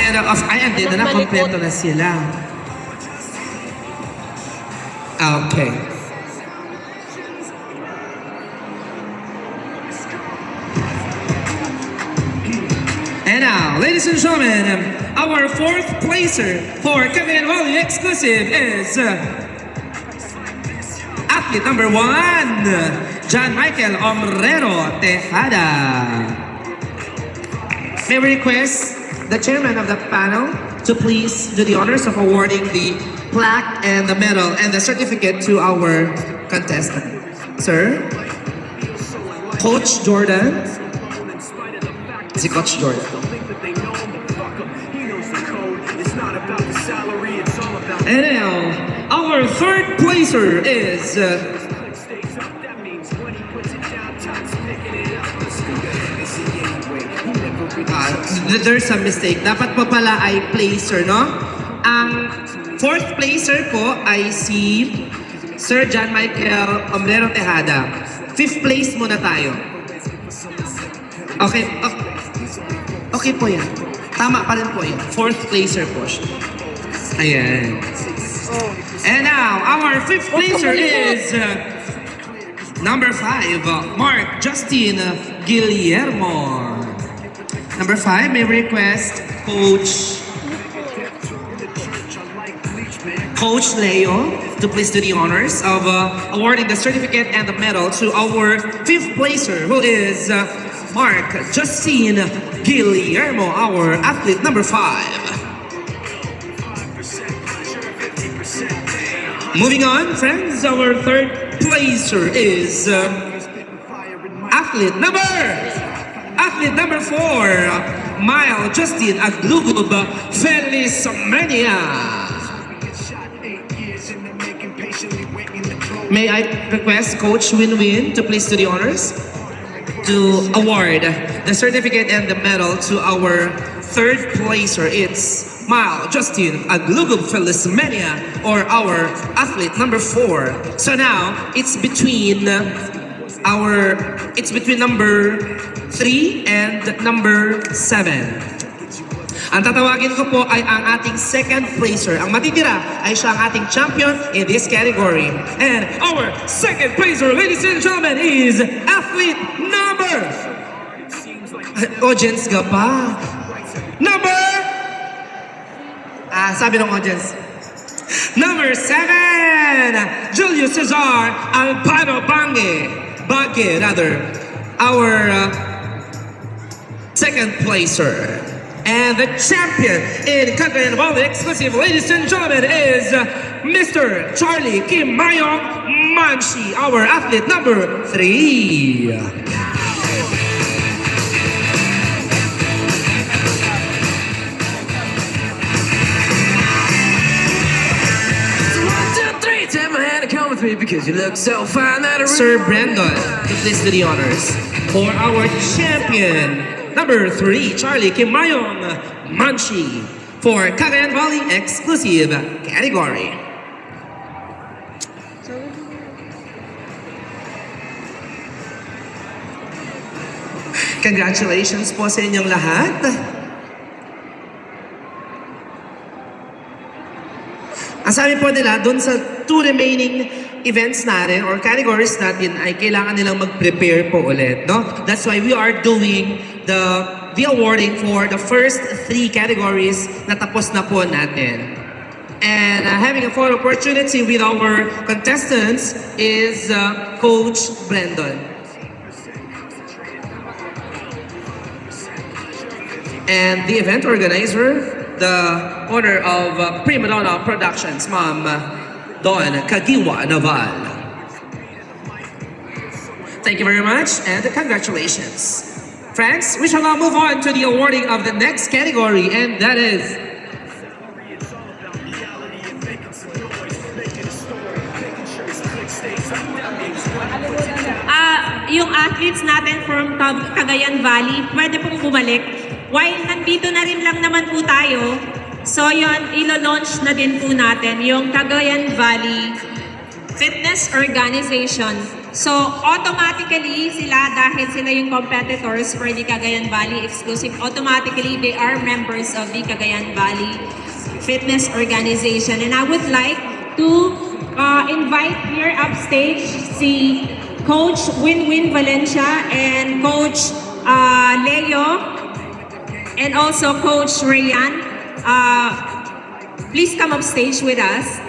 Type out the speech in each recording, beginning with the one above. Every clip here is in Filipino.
Ayan, dito na, kompleto na sila. Okay. And now, ladies and gentlemen, our fourth placer for Cagayan Valley exclusive is athlete number 1, John Michael Omrero Tejada. May we request the chairman of the panel to please do the honors of awarding the plaque and the medal and the certificate to our contestant. Sir, Coach Jordan. Si Coach Jordan. And now, our third placer is there's a mistake. Dapat po pala ay placer, no? Ang fourth placer po ay si Sir John Michael Omrero Tejada. Fifth place muna tayo. Okay, okay po yan. Tama pa rin po yan. Fourth placer po siya. Ayan. And now, our fifth placer is number 5, Mark Justin Guillermo. Number 5, may request Coach Leo to please do the honors of awarding the certificate and the medal to our fifth placer, who is Mark Justin Guillermo, our athlete number 5. Moving on, friends, our third placer is athlete number 4, Mile Justin Aglugub Felismania. May I request Coach Winwin to please do the honors to award the certificate and the medal to our third placer. It's Mile Justin Aglugub Felismania, or our athlete number 4. So now it's between number 3 and number 7. Ang tatawagin ko po ay ang ating second placer. Ang matitira ay siya ang ating champion in this category. And our second placer, ladies and gentlemen, is athlete number... Audience ka pa? Sabi ng audience. Number 7, Julio Cesar Alpano Bague, our second placer. And the champion in Cagayan Valley exclusive, ladies and gentlemen, is Mr. Charlie Kim Mayong Manshi, our athlete number 3. Because you look so fine that Sir Brandon, please do the honors for our champion number 3, Charlie Kim Mayong Manshi, for Cagayan Valley exclusive category. Congratulations po sa inyong lahat. Ang sabi po nila, dun sa 2 remaining events natin or categories natin ay kailangan nilang mag-prepare po ulit, no? That's why we are doing the awarding for the first 3 categories na tapos na po natin. And having a full opportunity with our contestants is Coach Brandon. And the event organizer, the owner of Prima Donna Productions, Ma'am Don Kagiwa Naval. Thank you very much and congratulations. Friends, we shall now move on to the awarding of the next category, and that is yung athletes natin from Cagayan Valley, pwede pong bumalik. While nandito na rin lang naman po tayo, so yun, ilo-launch na din po natin yung Cagayan Valley Fitness Organization So, automatically sila, dahil sila yung competitors for the Cagayan Valley Exclusive, automatically they are members of the Cagayan Valley Fitness Organization. And I would like to invite here upstage si Coach Winwin Valencia and Coach Leo and also Coach Rayan. Please come upstage with us.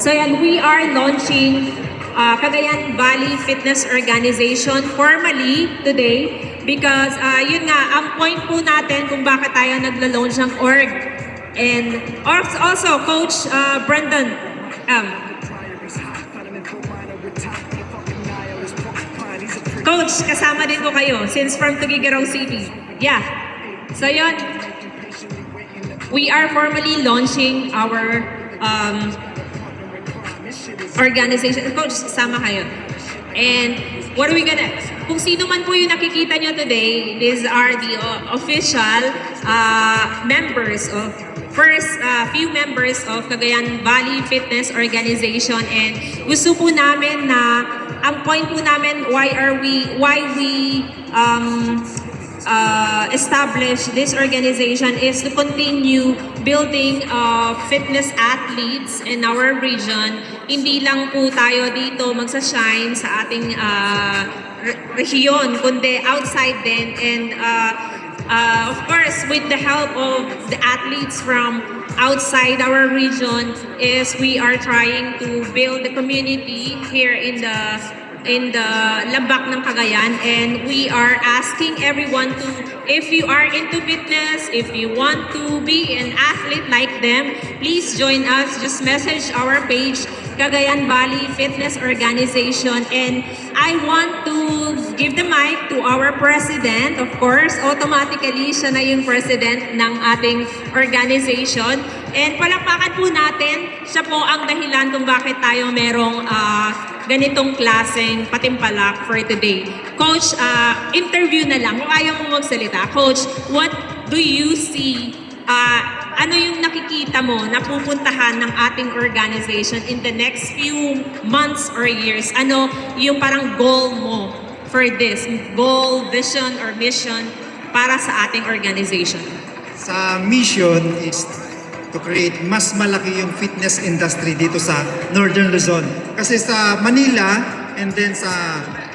So yan, we are launching Cagayan Valley Fitness Organization formally today because yun nga, ang point po natin kung bakit tayo nagla-launch ng org. And also, Coach Brendan, Coach, kasama din ko kayo since from Tuguegarao City. Yeah. So yun, we are formally launching our organization. Coach, sama kayo. And what are we gonna, kung sino man po yung nakikita nyo today, these are the official members of, few members of Cagayan Valley Fitness Organization. And gusto po namin na, ang point po namin, why we establish this organization is to continue building fitness athletes in our region. Hindi lang po tayo dito magsashine sa ating rehiyon, kundi outside din. And of course, with the help of the athletes from outside our region, is we are trying to build the community here in the Lambak ng Cagayan, and we are asking everyone to, if you are into fitness, if you want to be an athlete like them, please join us. Just message our page, Cagayan Valley Fitness Organization. And I want to give the mic to our president. Of course, automatically siya na yung president ng ating organization. And palakpakan po natin, siya po ang dahilan kung bakit tayo merong ganitong klaseng patimpalak for today. Coach, interview na lang. Kung ayaw mo magsalita. Coach, what do you see? Ano yung nakikita mo na pupuntahan ng ating organization in the next few months or years? Ano yung parang goal mo for this? Goal, vision, or mission para sa ating organization? Sa mission is to create mas malaki yung fitness industry dito sa Northern Luzon. Kasi sa Manila and then sa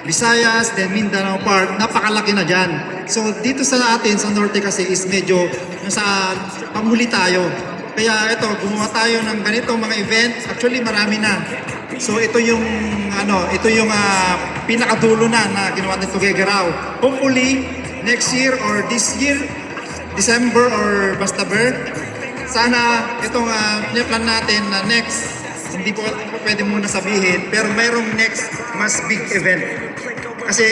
Visayas, then Mindanao part, napakalaki na dyan. So dito sa atin, sa Norte kasi is medyo sa pamuli tayo. Kaya ito, gumawa tayo ng ganito mga event. Actually marami na. So ito yung pinakadulo na ginawa ng Tuguegarao. Hopefully next year or this year, December or basta sana itong plan natin na next, hindi po pwede muna sabihin, pero mayroong next mas big event. Kasi